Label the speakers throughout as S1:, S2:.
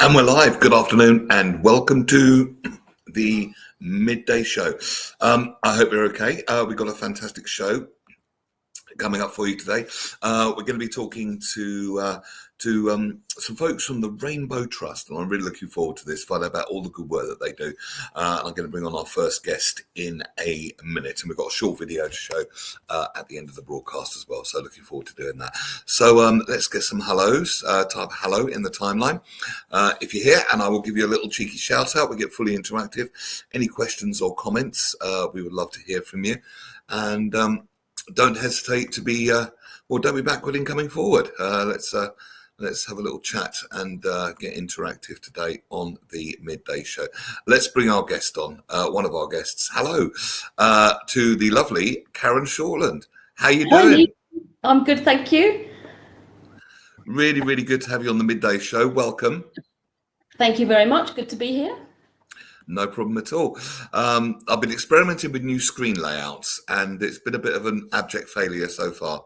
S1: And we're live. Good afternoon and welcome to the Midday Show. I hope you're okay. We've got a fantastic show coming up for you today. We're going to be talking to some folks from the Rainbow Trust, and I'm really looking forward to this, find out about all the good work that they do. And I'm going to bring on our first guest in a minute, and we've got a short video to show at the end of the broadcast as well, so looking forward to doing that. So let's get some hellos. Type hello in the timeline if you're here, and I will give you a little cheeky shout out. We get fully interactive. Any questions or comments, we would love to hear from you. And don't hesitate to be, don't be backward in coming forward. Let's have a little chat and get interactive today on the Midday Show. Let's bring our guest on, one of our guests. Hello to the lovely Karen Shortland. How you doing?
S2: Hi, I'm good, thank you.
S1: Really, really good to have you on the Midday Show. Welcome.
S2: Thank you very much. Good to be here.
S1: No problem at all. I've been experimenting with new screen layouts, and it's been a bit of an abject failure so far.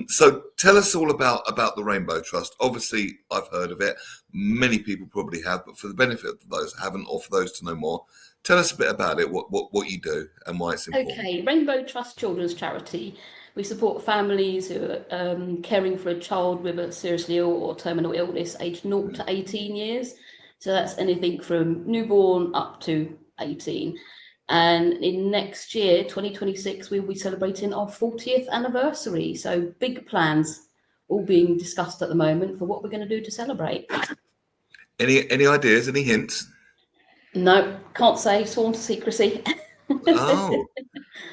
S1: So tell us all about the Rainbow Trust. Obviously, I've heard of it. Many people probably have, but for the benefit of those who haven't, or for those to know more, tell us a bit about it, what you do and why it's important.
S2: Okay, Rainbow Trust Children's Charity. We support families who are caring for a child with a seriously ill or terminal illness aged 0 to 18 years. So that's anything from newborn up to 18. And in next year, 2026, we'll be celebrating our 40th anniversary. So big plans all being discussed at the moment for what we're going to do to celebrate.
S1: Any ideas, any hints?
S2: No, can't say, sworn to secrecy.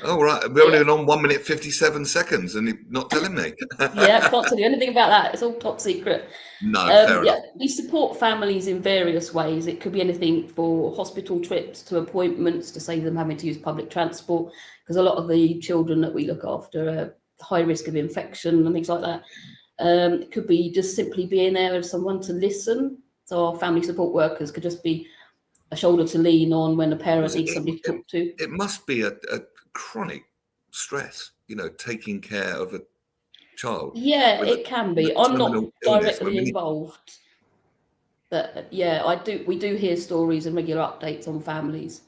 S1: Oh, right. We're only on 1 minute 57 seconds, and you're not telling me.
S2: Yeah, can't tell you anything about that. It's all top secret.
S1: No, fair enough.
S2: We support families in various ways. It could be anything for hospital trips to appointments to save them having to use public transport, because a lot of the children that we look after are high risk of infection and things like that. It could be just simply being there as someone to listen. So our family support workers could just be a shoulder to lean on when a parent needs somebody to talk to.
S1: It must be a chronic stress, taking care of a child.
S2: Yeah, it can be. I'm not directly involved, but yeah, we do hear stories and regular updates on families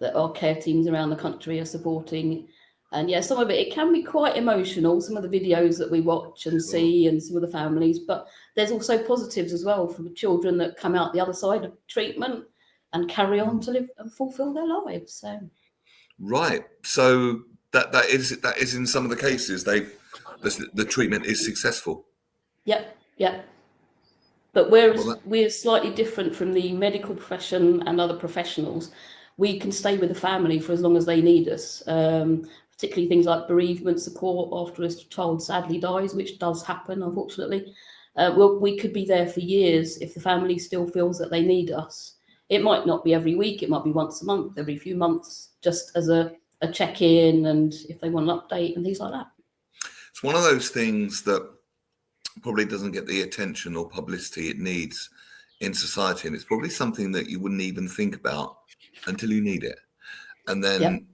S2: that our care teams around the country are supporting. And yeah, some of it can be quite emotional, some of the videos that we watch and see and some of the families, but there's also positives as well for the children that come out the other side of treatment and carry on to live and fulfill their lives. So,
S1: right. So that is in some of the cases the treatment is successful.
S2: Yep. But we're slightly different from the medical profession and other professionals. We can stay with the family for as long as they need us, particularly things like bereavement support after a child sadly dies, which does happen, unfortunately. We could be there for years if the family still feels that they need us. It might not be every week, it might be once a month, every few months, just as a check-in, and if they want an update and things like that.
S1: It's one of those things that probably doesn't get the attention or publicity it needs in society, and it's probably something that you wouldn't even think about until you need it, and then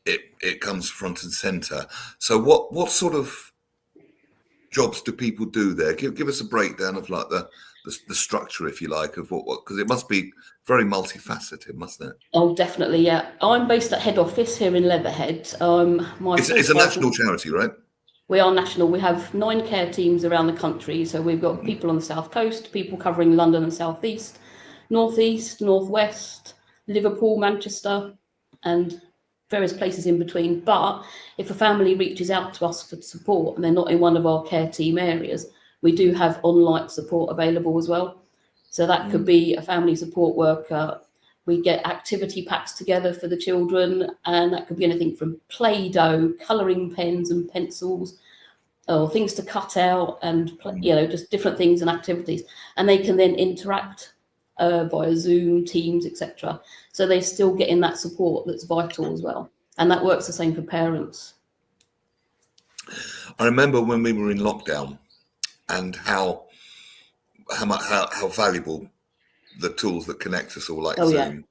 S1: it comes front and center. So what sort of jobs do people do there? Give us a breakdown of like the structure, if you like, of what because it must be very multifaceted, mustn't it?
S2: Oh, definitely, yeah. I'm based at head office here in Leatherhead.
S1: It's a national charity, right?
S2: We are national. We have 9 care teams around the country. So we've got people on the south coast, people covering London and southeast, northeast, northwest, Liverpool, Manchester, and various places in between. But if a family reaches out to us for support and they're not in one of our care team areas, we do have online support available as well. So that could be a family support worker. We get activity packs together for the children, and that could be anything from Play-Doh, colouring pens and pencils, or things to cut out, and just different things and activities. And they can then interact via Zoom, Teams, etc. So they're still getting that support that's vital as well. And that works the same for parents.
S1: I remember when we were in lockdown and how valuable the tools that connect us all, like Zoom,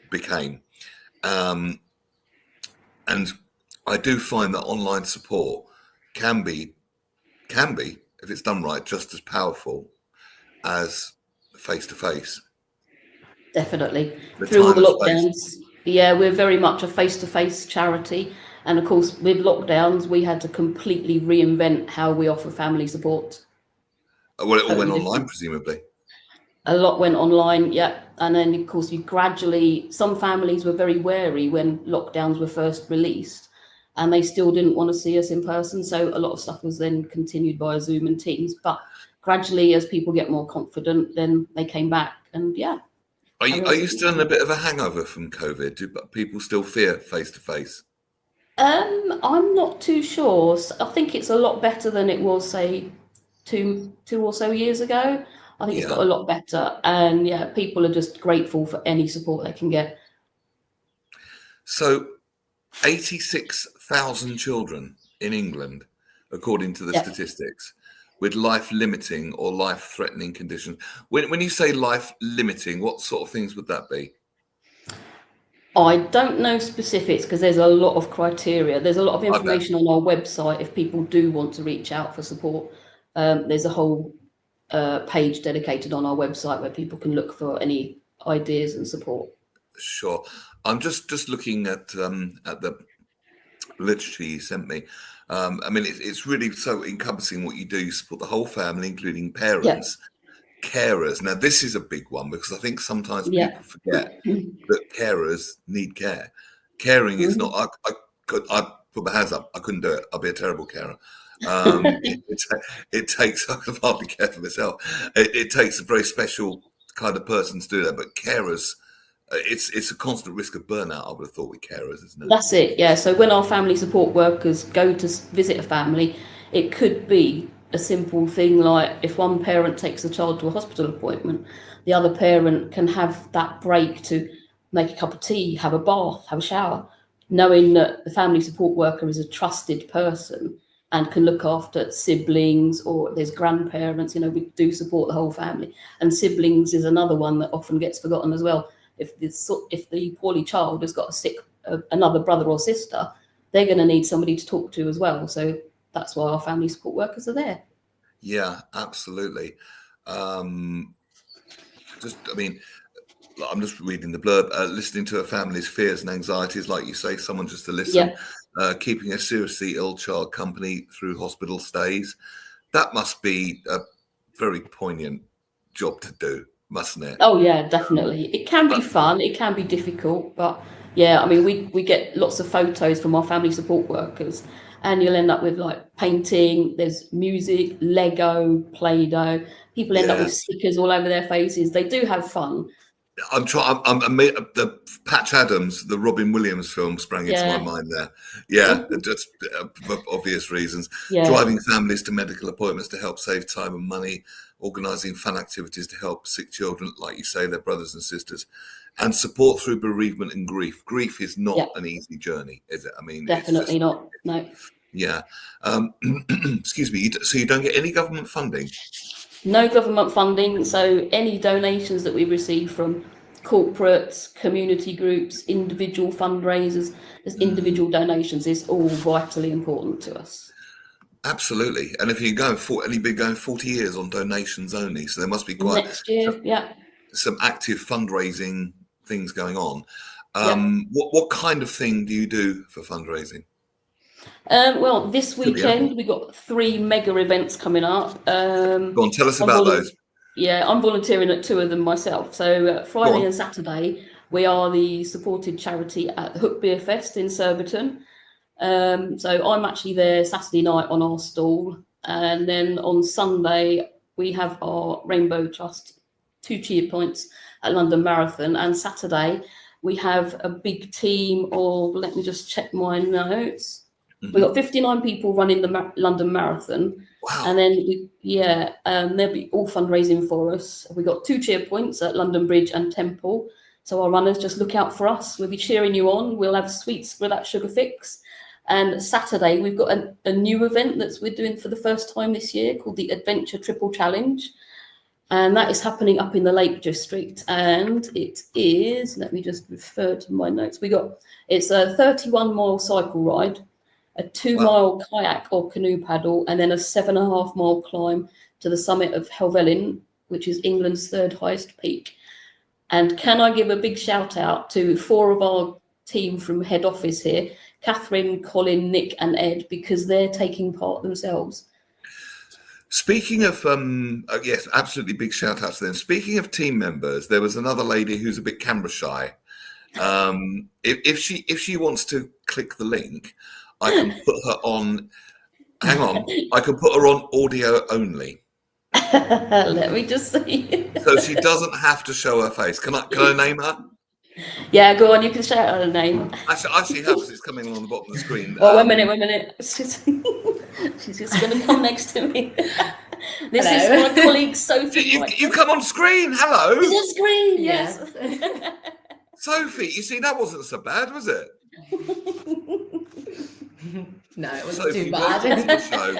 S1: became. And I do find that online support can be if it's done right, just as powerful as face to face.
S2: Definitely.
S1: The
S2: Through all
S1: time
S2: the
S1: and space.
S2: lockdowns, yeah, we're very much a face-to-face charity. And of course, with lockdowns, we had to completely reinvent how we offer family support.
S1: Well, it all went
S2: Totally
S1: online,
S2: different.
S1: presumably.
S2: A lot went online, yeah. And then, of course, some families were very wary when lockdowns were first released, and they still didn't want to see us in person. So a lot of stuff was then continued via Zoom and Teams. But gradually, as people get more confident, then they came back. And yeah,
S1: Are you still in a bit of a hangover from COVID? Do people still fear face to face?
S2: I'm not too sure. I think it's a lot better than it was, say, two or so years ago. I think it's got
S1: Yeah.
S2: a lot better, and yeah, people are just grateful for any support they can get.
S1: So 86,000 children in England, according to the
S2: Yeah,
S1: statistics, with life limiting or life threatening conditions. When you say life limiting, what sort of things would that be?
S2: I don't know specifics because there's a lot of criteria. There's a lot of
S1: I bet.
S2: information on our website if people do want to reach out for support. There's a whole page dedicated on our website where people can look for any ideas and support.
S1: Sure. I'm just looking at the literature you sent me. I mean, it's really so encompassing what you do. You support the whole family, including
S2: Yeah,
S1: parents, carers. Now, this is a big one because I think sometimes
S2: yeah.
S1: people forget that carers need care. Caring is not.
S2: Mhm.
S1: I put my hands up. I couldn't do it. I'd be a terrible carer. It takes. I can hardly care for myself. It takes a very special kind of person to do that. But carers, it's a constant risk of burnout. I would have thought with carers, isn't it?
S2: That's it, yeah. So when our family support workers go to visit a family, it could be a simple thing like if one parent takes a child to a hospital appointment, the other parent can have that break to make a cup of tea, have a bath, have a shower, knowing that the family support worker is a trusted person and can look after siblings or there's grandparents. We do support the whole family. And siblings is another one that often gets forgotten as well. If the poorly child has got a sick another brother or sister, they're going to need somebody to talk to as well. So that's why our family support workers are there.
S1: Yeah, absolutely. I mean, I'm just reading the blurb. Listening to a family's fears and anxieties, like you say, someone just to listen.
S2: Yeah.
S1: Keeping a seriously ill child company through hospital stays. That must be a very poignant job to do, mustn't it?
S2: Oh yeah, definitely. It can be
S1: But
S2: fun. It can be difficult, but yeah, I mean, we get lots of photos from our family support workers, and you'll end up with like painting. There's music, Lego, Play-Doh. People end up
S1: yeah,
S2: with stickers all over their faces. They do have fun.
S1: I'm trying. The Patch Adams, the Robin Williams film, sprang into my
S2: Yeah,
S1: mind there. Yeah, just for obvious reasons.
S2: yeah,
S1: Driving families to medical appointments to help save time and money, organising fun activities to help sick children, like you say, their brothers and sisters, and support through bereavement and grief. Grief is
S2: yeah.
S1: not an easy journey, is it? I mean, it's
S2: Definitely
S1: just
S2: not. No.
S1: yeah. Excuse me. So you don't get any government funding?
S2: No government funding, so any donations that we receive from corporates, community groups, individual fundraisers, as individual donations is all vitally important to us.
S1: Absolutely. And if you're going and you've been going 40 years on donations only, so there must be quite
S2: Next year, yeah,
S1: some active fundraising things going on.
S2: yeah.
S1: What kind of thing do you do for fundraising?
S2: Well, this
S1: Could be anything.
S2: weekend we got 3 mega events coming up.
S1: Go on, tell us
S2: I'm
S1: about those.
S2: yeah, I'm volunteering at 2 of them myself. So
S1: Go
S2: Friday
S1: on.
S2: and Saturday we are the supported charity at the Hook Beer Fest in Surbiton. So I'm actually there Saturday night on our stall, and then on Sunday we have our Rainbow Trust 2 cheer points at London Marathon, and Saturday we have a big team of, let me just check my notes. We've got 59 people running the London Marathon, and
S1: Wow.
S2: then they'll be all fundraising for us. We've got 2 cheer points at London Bridge and Temple, so our runners just look out for us. We'll be cheering you on. We'll have sweets for that sugar fix. And Saturday, we've got a new event that we're doing for the first time this year called the Adventure Triple Challenge. And that is happening up in the Lake District. And it is, let me just refer to my notes. It's a 31-mile cycle ride. a 2
S1: Wow.
S2: mile kayak or canoe paddle, and then a 7.5 mile climb to the summit of Helvellyn, which is England's third highest peak. And can I give a big shout out to 4 of our team from head office here, Catherine, Colin, Nick and Ed, because they're taking part themselves.
S1: Speaking of, yes, absolutely big shout out to them. Speaking of team members, there was another lady who's a bit camera shy. If she wants to click the link, I can put her on. Hang on, I can put her on audio only,
S2: Let me just see.
S1: so she doesn't have to show her face. Can I name her?
S2: Yeah, go on. You can shout out her name.
S1: I actually have, because it's coming on the bottom of the screen.
S2: Oh, one minute. She's just going to come next to me. This is my colleague Sophie.
S1: You come on screen. Hello.
S2: Is it screen? Yes.
S1: Sophie, you see, that wasn't so bad, was it?
S3: No, it wasn't
S1: Sophie,
S3: too
S1: welcome to
S3: bad.
S1: the show.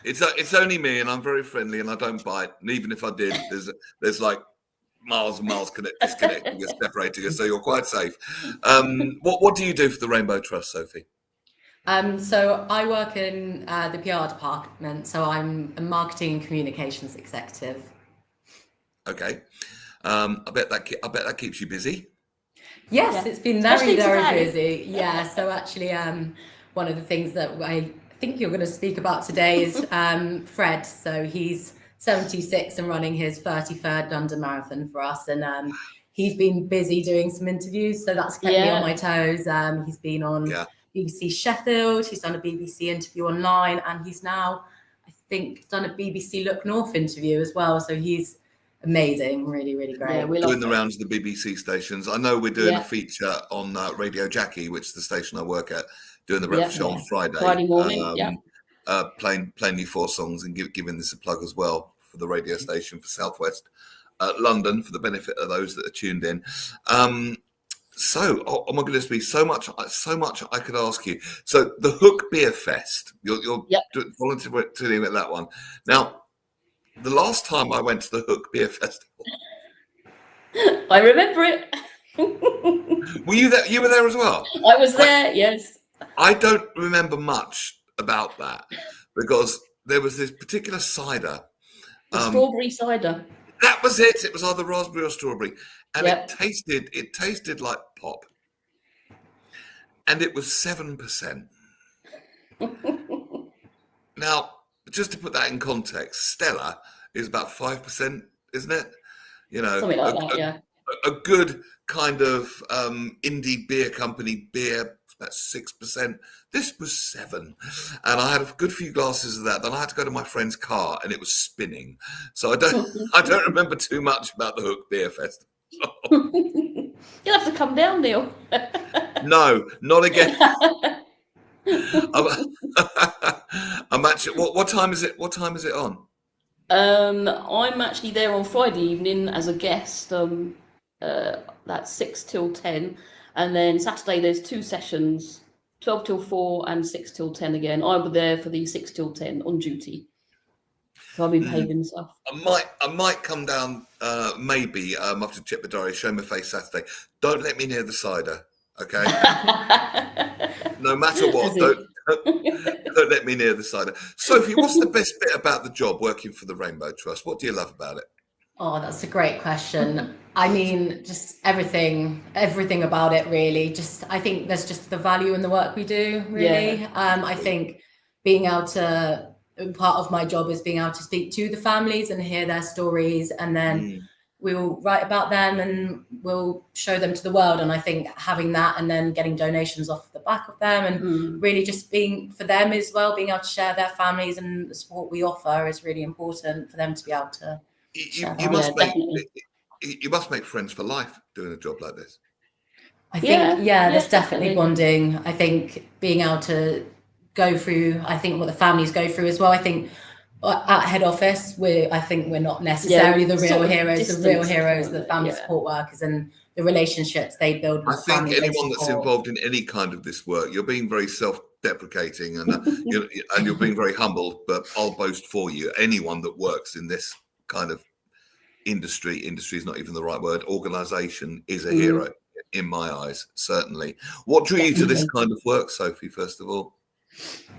S1: It's only me, and I'm very friendly, and I don't bite. And even if I did, there's like miles and miles disconnecting us, separating us, so you're quite safe. What do you do for the Rainbow Trust, Sophie?
S3: So I work in the PR department, so I'm a marketing and communications executive.
S1: Okay, I bet that keeps you busy.
S3: Yes,
S2: Yeah.
S3: it's been very,
S2: Especially
S3: very
S2: today.
S3: busy. Yeah, so actually, one of the things that I think you're going to speak about today is Fred. So he's 76 and running his 33rd London Marathon for us, and he's been busy doing some interviews, so that's kept me on my toes. He's been on BBC Sheffield, he's done a BBC interview online, and he's now, I think, done a BBC Look North interview as well. So he's amazing, really, really great.
S2: Yeah,
S1: Doing the rounds of the BBC stations. I know we're doing
S2: Yeah.
S1: a feature on Radio Jackie, which is the station I work at, doing the breakfast show on
S2: Friday morning.
S1: Playing you 4 songs and giving this a plug as well for the radio station for Southwest London, for the benefit of those that are tuned in. So, oh my goodness me, so much I could ask you. So the Hook Beer Fest, you're volunteering at that one. Now, the last time I went to the Hook Beer Festival,
S2: I remember it.
S1: were you there? You were there as well.
S2: I was there. Yes.
S1: I don't remember much about that, because there was this particular cider.
S2: The strawberry cider.
S1: That was it. It was either raspberry or strawberry, and
S2: Yep.
S1: it tasted like pop, and it was 7%. Now, just to put that in context, Stella is about 5%, isn't it? You know,
S2: Something like that. Yeah.
S1: a good kind of indie beer company beer, about 6%. This was 7%, and I had a good few glasses of that. Then I had to go to my friend's car, and it was spinning. So I don't remember too much about the Hook Beer Festival.
S2: You'll have to come down, Neil.
S1: No, not again. I'm actually. What time is it? What time is it on?
S2: I'm actually there on Friday evening as a guest. That's 6 till 10, and then Saturday there's 2 sessions, 12 till 4 and 6 till 10 again. I was there for the 6 till 10 on duty, so I'll be behaving stuff.
S1: I might come down. Maybe I have to check the diary. Show my face Saturday. Don't let me near the cider, okay? No matter what, don't let me near the cider. Sophie, what's the best bit about the job working for the Rainbow Trust? What do you love about it?
S3: Oh, that's a great question. I mean, just everything about it, really. I think there's just the value in the work we do, really.
S2: Yeah.
S3: I think being able to, part of my job is being able to speak to the families and hear their stories, and then we'll write about them and we'll show them to the world. And I think having that and then getting donations off the back of them, and really just being for them as well, being able to share their families and the support we offer is really important for them to be able to.
S1: You must make friends for life doing a job like this.
S3: I think, there's definitely bonding. I think being able to go through, I think what the families go through as well. I think at head office, we're not necessarily the real heroes. The real heroes are the family support workers and the relationships they build with
S1: I think anyone that's involved in any kind of this work, you're being very self-deprecating and you're being very humble, but I'll boast for you, anyone that works in this kind of industry is not even the right word, organization, is a hero in my eyes, certainly. What drew you to this kind of work, Sophie, first of all?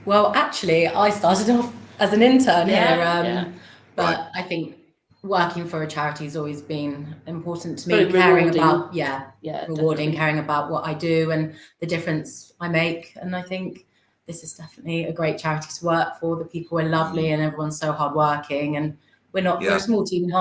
S3: Well, actually, I started off as an intern
S2: Yeah,
S3: here, but
S1: Right.
S3: I think working for a charity has always been important to
S2: Very
S3: me. Caring
S2: rewarding.
S3: about,
S2: Yeah,
S3: rewarding,
S2: definitely.
S3: caring about what I do and the difference I make. And I think this is definitely a great charity to work for. The people are lovely and everyone's so hardworking. And we're
S1: Yeah.
S3: a small team in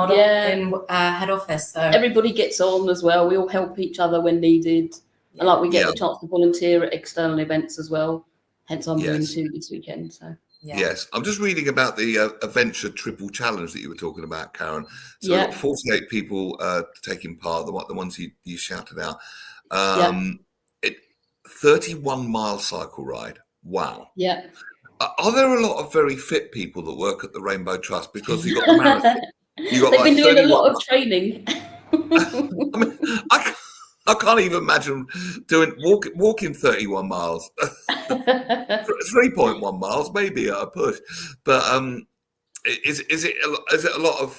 S3: head office. So
S2: Everybody gets on as well. We all help each other when needed. And like we get the chance to volunteer at external events as well. Hence I'm doing
S1: Yes.
S2: 2 this weekend. So
S1: Yes, I'm just reading about the Adventure Triple Challenge that you were talking about, Karen. So we've got 48 people taking part, the ones you shouted out. 31-mile cycle ride. Wow.
S2: Yeah.
S1: Are there a lot of very fit people that work at the Rainbow Trust? Because you've got the marathon. You got
S2: They've
S1: like
S2: been doing a
S1: 31
S2: lot of training.
S1: I mean, I can't even imagine walking 31 miles. 3.1 miles, maybe at a push. But is it a lot of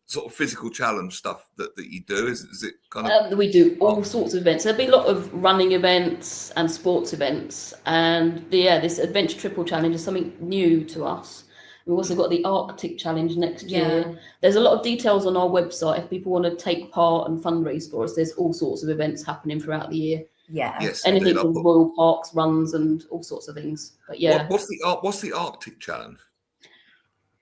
S1: sort of physical challenge stuff that you do? Is it kind of?
S2: We do all sorts of events. There'll be a lot of running events and sports events, and this Adventure Triple Challenge is something new to us. We've also got the Arctic Challenge next year. There's a lot of details on our website if people want to take part and fundraise for us. There's all sorts of events happening throughout the year.
S1: Yes,
S2: anything from Royal Parks runs and all sorts of things. But
S1: what's the Arctic Challenge?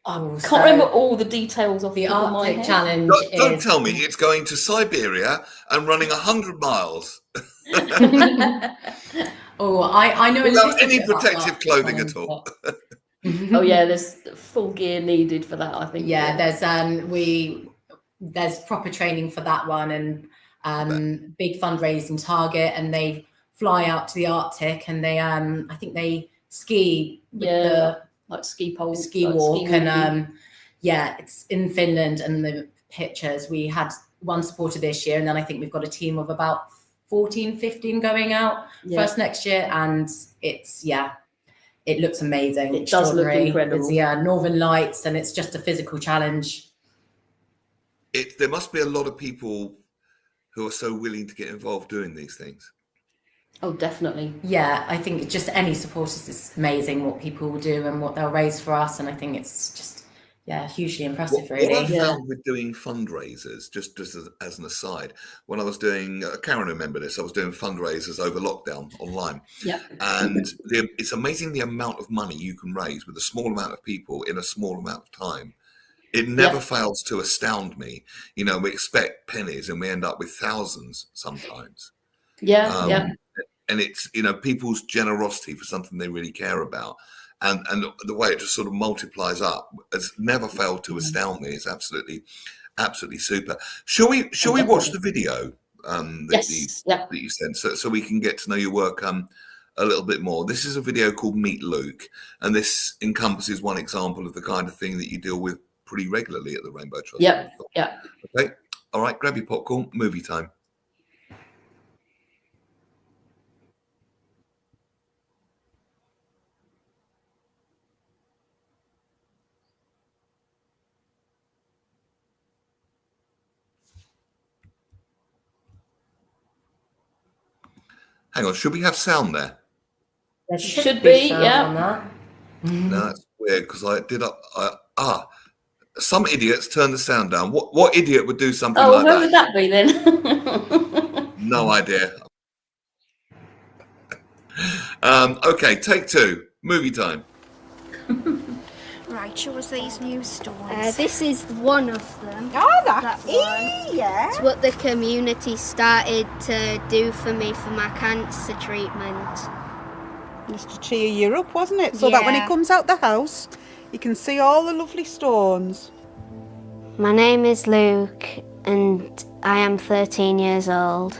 S2: I can't remember all the details of
S3: the Arctic Challenge.
S1: Don't tell me it's going to Siberia and running 100 miles.
S3: I know
S1: without any protective clothing at all.
S2: There's full gear needed for that, I think.
S3: There's proper training for that one, and big fundraising target, and they fly out to the Arctic, and they I think they ski with
S2: like ski pole,
S3: ski walk, and it's in Finland. And the pictures, we had one supporter this year, and then I think we've got a team of about 14, 15 going out first next year, and it looks amazing.
S2: It does look incredible.
S3: It's, Northern Lights, and it's just a physical challenge.
S1: There must be a lot of people who are so willing to get involved doing these things.
S2: Oh, definitely.
S3: Yeah, I think just any supporters is amazing what people will do and what they'll raise for us, and I think it's just hugely impressive. Really,
S1: what I found with doing fundraisers, just as an aside, when I was doing, Karen remember this, I was doing fundraisers over lockdown online. And it's amazing the amount of money you can raise with a small amount of people in a small amount of time. It never fails to astound me. We expect pennies and we end up with thousands sometimes. And it's, people's generosity for something they really care about. And the way it just sort of multiplies up has never failed to astound me. It's absolutely super. Shall we watch the video that you sent so we can get to know your work a little bit more? This is a video called Meet Luke, and this encompasses one example of the kind of thing that you deal with pretty regularly at the Rainbow Trust. Okay. All right. Grab your popcorn. Movie time. Hang on, should we have sound there?
S3: There
S2: should be,
S3: on that.
S1: No, that's weird because some idiots turn the sound down. What idiot would do something like that?
S2: Who would that be then?
S1: No idea. Okay, take two. Movie time.
S4: Right, show us these new stones.
S5: This is one of them.
S4: Oh,
S5: that one.
S4: Yeah.
S5: It's what the community started to do for me for my cancer treatment.
S4: Just to cheer you up, wasn't it? So that when he comes out the house, you can see all the lovely stones.
S5: My name is Luke, and I am 13 years old.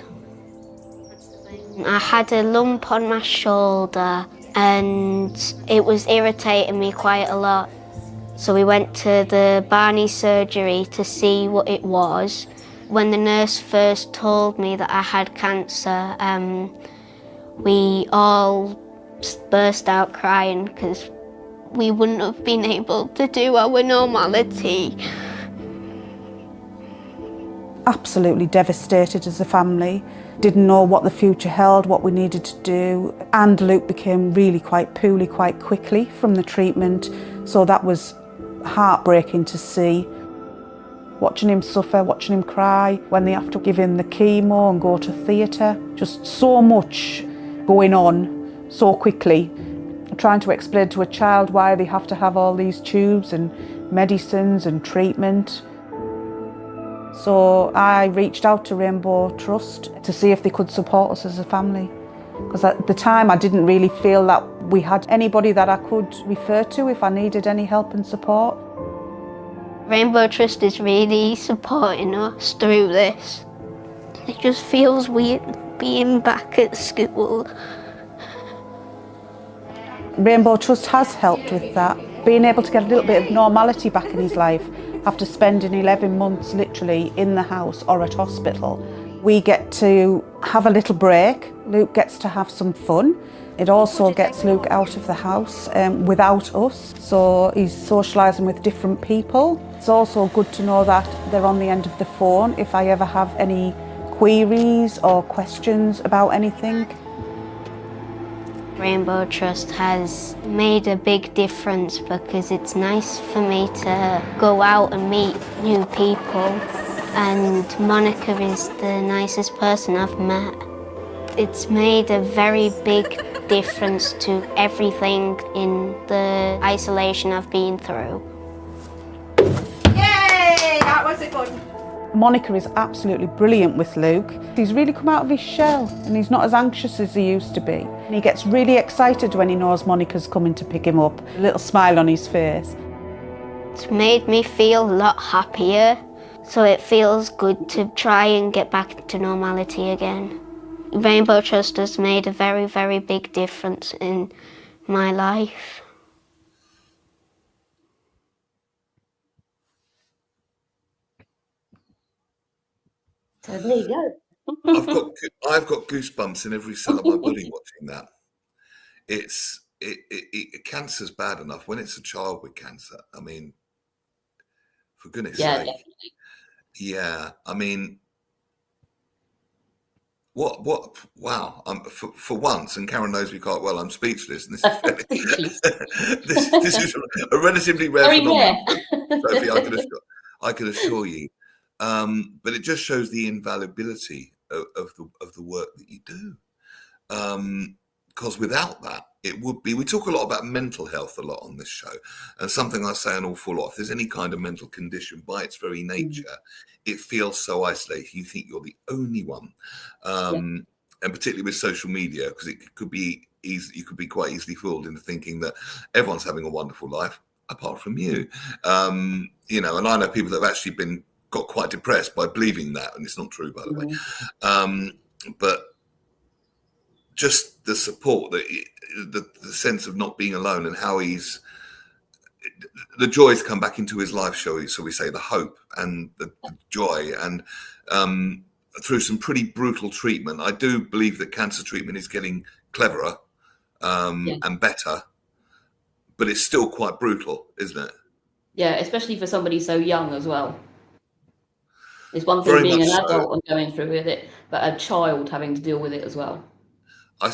S5: I had a lump on my shoulder, and it was irritating me quite a lot. So we went to the Barney surgery to see what it was. When the nurse first told me that I had cancer, we all burst out crying because we wouldn't have been able to do our normality.
S4: absolutely devastated as a family, didn't know what the future held, what we needed to do. And Luke became really quite poorly quite quickly from the treatment. So that was heartbreaking to see. Watching him suffer, watching him cry, when they have to give him the chemo and go to theatre. Just so much going on so quickly. Trying to explain to a child why they have to have all these tubes and medicines and treatment. So I reached out to Rainbow Trust to see if they could support us as a family. Because at the time I didn't really feel that we had anybody that I could refer to if I needed any help and support.
S5: Rainbow Trust is really supporting us through this. It just feels weird being back at school.
S4: Rainbow Trust has helped with that, being able to get a little bit of normality back in his life after spending 11 months literally in the house or at hospital. We get to have a little break. Luke gets to have some fun. It also gets Luke out of the house without us, so he's socialising with different people. It's also good to know that they're on the end of the phone if I ever have any queries or questions about anything.
S5: Rainbow Trust has made a big difference because it's nice for me to go out and meet new people, and Monica is the nicest person I've met. It's made a very big difference to everything in the isolation I've been through.
S4: Yay! That was a good one. Monica is absolutely brilliant with Luke. He's really come out of his shell and he's not as anxious as he used to be. And he gets really excited when he knows Monica's coming to pick him up. A little smile on his face.
S5: It's made me feel a lot happier, so it feels good to try and get back to normality again. Rainbow Trust has made a very, very big difference in my life.
S2: So there you go.
S1: I've got goosebumps in every cell of my body watching that. Cancer's bad enough when it's a child with cancer. I mean, for goodness sake.
S2: Definitely.
S1: Yeah, I mean, what? Wow! For once, and Karen knows me quite well. I'm speechless, and this is
S2: Speechless.
S1: this is a relatively rare
S2: Very
S1: phenomenon.
S2: rare.
S1: Sophie, I can assure you. But it just shows the invaluability of the work that you do. Because without that, it would be. We talk a lot about mental health a lot on this show, and something I say an awful lot. If there's any kind of mental condition, by its very nature, it feels so isolated. You think you're the only one, and particularly with social media, because it could be easy. You could be quite easily fooled into thinking that everyone's having a wonderful life apart from you. You know, and I know people that have actually got quite depressed by believing that, and it's not true, by the way. But just the support, the sense of not being alone, and how the joys come back into his life, shall we say, the hope and the joy, and through some pretty brutal treatment. I do believe that cancer treatment is getting cleverer and better, but it's still quite brutal, isn't it?
S2: Yeah, especially for somebody so young as well. It's one thing
S1: Very
S2: being an
S1: much so.
S2: adult and going through with it, but a child having to deal with it as well.
S1: I,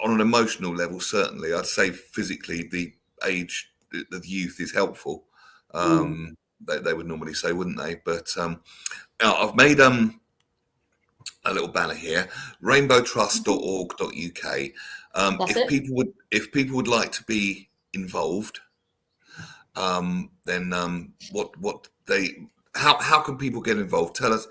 S1: on an emotional level, certainly, I'd say physically, the age, the youth is helpful. They would normally say, wouldn't they? But I've made a little banner here: rainbowtrust.org.uk. If people would like to be involved, then how can people get involved? Tell us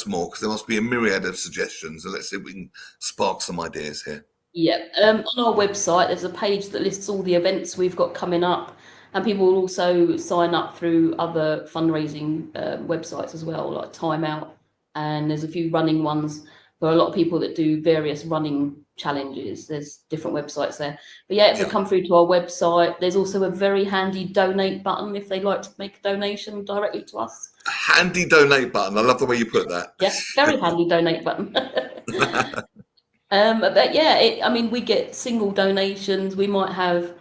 S1: more, because there must be a myriad of suggestions, and let's see if we can spark some ideas here.
S2: Yeah, on our website there's a page that lists all the events we've got coming up, and people will also sign up through other fundraising websites as well, like Time Out, and there's a few running ones for a lot of people that do various running challenges. There's different websites there, but if they come through to our website, there's also a very handy donate button if they'd like to make a donation directly to us.
S1: A handy donate button. I love the way you put that.
S2: Yes, very handy donate button. But I mean, we get single donations. We might have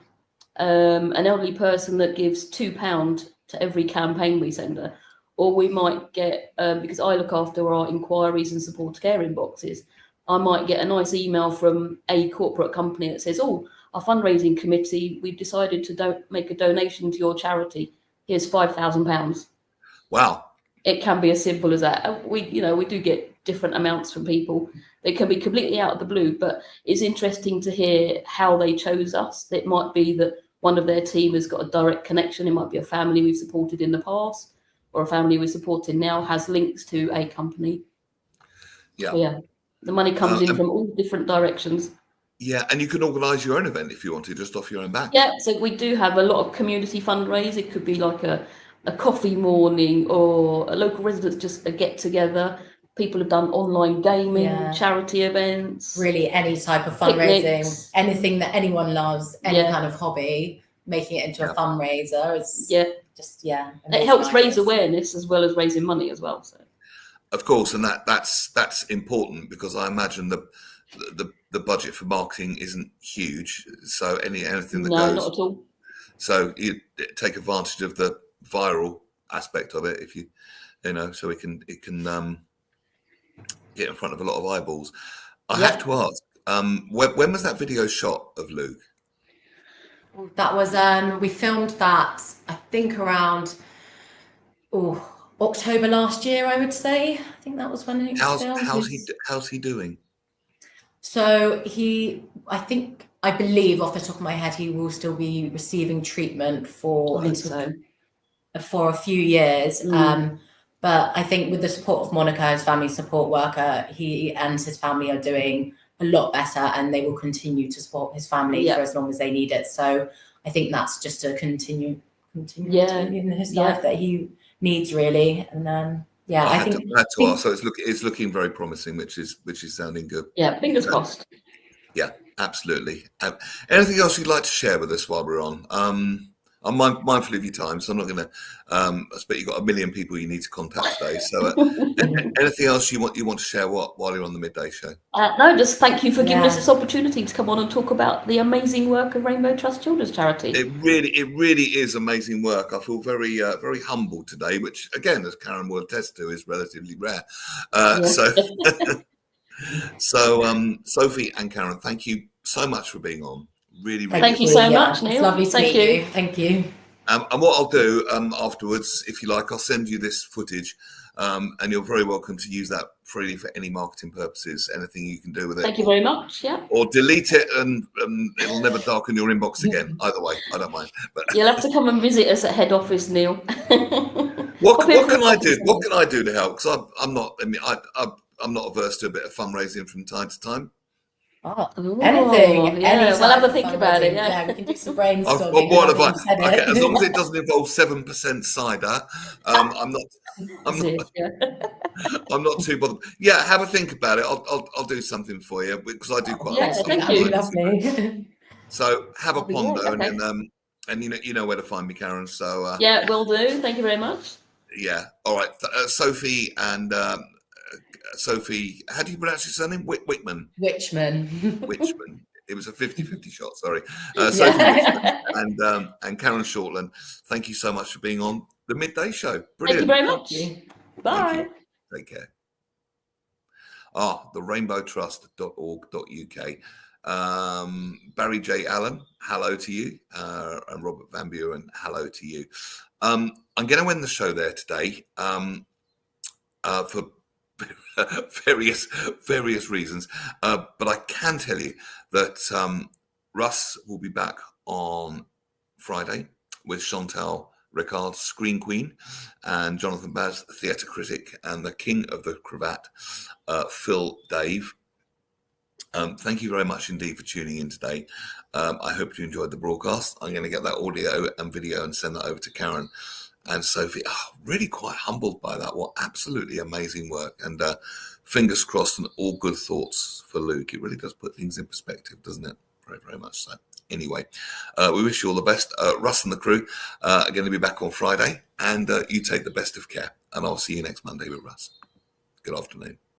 S2: an elderly person that gives £2 to every campaign we send her, or we might get, because I look after our inquiries and support care inboxes, I might get a nice email from a corporate company that says, "Oh, our fundraising committee, we've decided to make a donation to your charity. Here's £5,000.
S1: Wow.
S2: It can be as simple as that. We do get different amounts from people. They can be completely out of the blue, but it's interesting to hear how they chose us. It might be that one of their team has got a direct connection. It might be a family we've supported in the past, or a family we're supporting now has links to a company.
S1: Yeah.
S2: So, yeah, the money comes in from all different directions.
S1: Yeah, and you can organise your own event if you want to, just off your own back.
S2: Yeah, so we do have a lot of community fundraise. It could be like a coffee morning, or a local residents just a get together. People have done online gaming, charity events.
S3: Really, any type of fundraising,
S2: picnics.
S3: anything that anyone loves, any kind of hobby, making it into a fundraiser. It's just
S2: it helps raise awareness as well as raising money as well. So,
S1: of course, and that's important, because I imagine the budget for marketing isn't huge. So anything that goes,
S2: not at all.
S1: So you take advantage of the viral aspect of it, if you know, so it can get in front of a lot of eyeballs. I have to ask, when was that video shot of Luke?
S3: That was we filmed that, I think, around October last year, I would say. I think that was when it was filmed.
S1: How's he doing?
S3: So I believe off the top of my head, he will still be receiving treatment for a few years. But I think with the support of Monica, his family support worker, he and his family are doing a lot better, and they will continue to support his family for as long as they need it. So I think that's just a continue in his life that he needs, really. And then I think
S1: so it's looking very promising, which is sounding good.
S2: Yeah, fingers crossed.
S1: Yeah, absolutely. Anything else you'd like to share with us while we're on? I'm mindful of your time, so I'm not going to. I expect you've got a million people you need to contact today. So, anything else you want to share while you're on the Midday Show?
S2: No, just thank you for giving us this opportunity to come on and talk about the amazing work of Rainbow Trust Children's Charity.
S1: It really is amazing work. I feel very very humbled today, which again, as Karen will attest to, is relatively rare. So, Sophie and Karen, thank you so much for being on. Really,
S2: thank you so much, Neil.
S3: It's lovely to meet you. Thank you.
S1: And what I'll do afterwards, if you like, I'll send you this footage, and you're very welcome to use that freely for any marketing purposes. Anything you can do with it.
S2: Thank you very much. Yeah.
S1: Or delete it, and it'll never darken your inbox again. Either way, I don't mind. But
S2: you'll have to come and visit us at head office, Neil.
S1: What can I do? What can I do to help? Because I'm not averse to a bit of fundraising from time to time.
S3: Anything.
S2: We'll have a think about it.
S3: Yeah, we can do some brainstorming.
S1: As long as it doesn't involve 7% cider, I'm not too bothered. Yeah, have a think about it. I'll do something for you, because I do quite a lot of stuff.
S2: Thank you.
S3: Lovely.
S1: So have a ponder, and you know where to find me, Karen. So
S2: will do. Thank you very much.
S1: Yeah. All right, Sophie and. Sophie, how do you pronounce your surname? Wichman. Wichman. It was a 50-50 shot. Sorry, Sophie and Karen Shortland. Thank you so much for being on the Midday Show. Brilliant.
S2: Thank you very much. Bye.
S1: Take care. The rainbowtrust.org.uk. Barry J. Allen, hello to you, and Robert Van Buren, hello to you. I'm going to end the show there today for various reasons, but I can tell you that Russ will be back on Friday with Chantal Ricard, Screen Queen, and Jonathan Baz, theatre critic, and the king of the cravat, Phil Dave. Thank you very much indeed for tuning in today. I hope you enjoyed the broadcast. I'm going to get that audio and video and send that over to Karen and Sophie. Really quite humbled by that. What absolutely amazing work. And fingers crossed and all good thoughts for Luke. It really does put things in perspective, doesn't it? Very, very much so. Anyway, we wish you all the best. Russ and the crew are going to be back on Friday. And you take the best of care. And I'll see you next Monday with Russ. Good afternoon.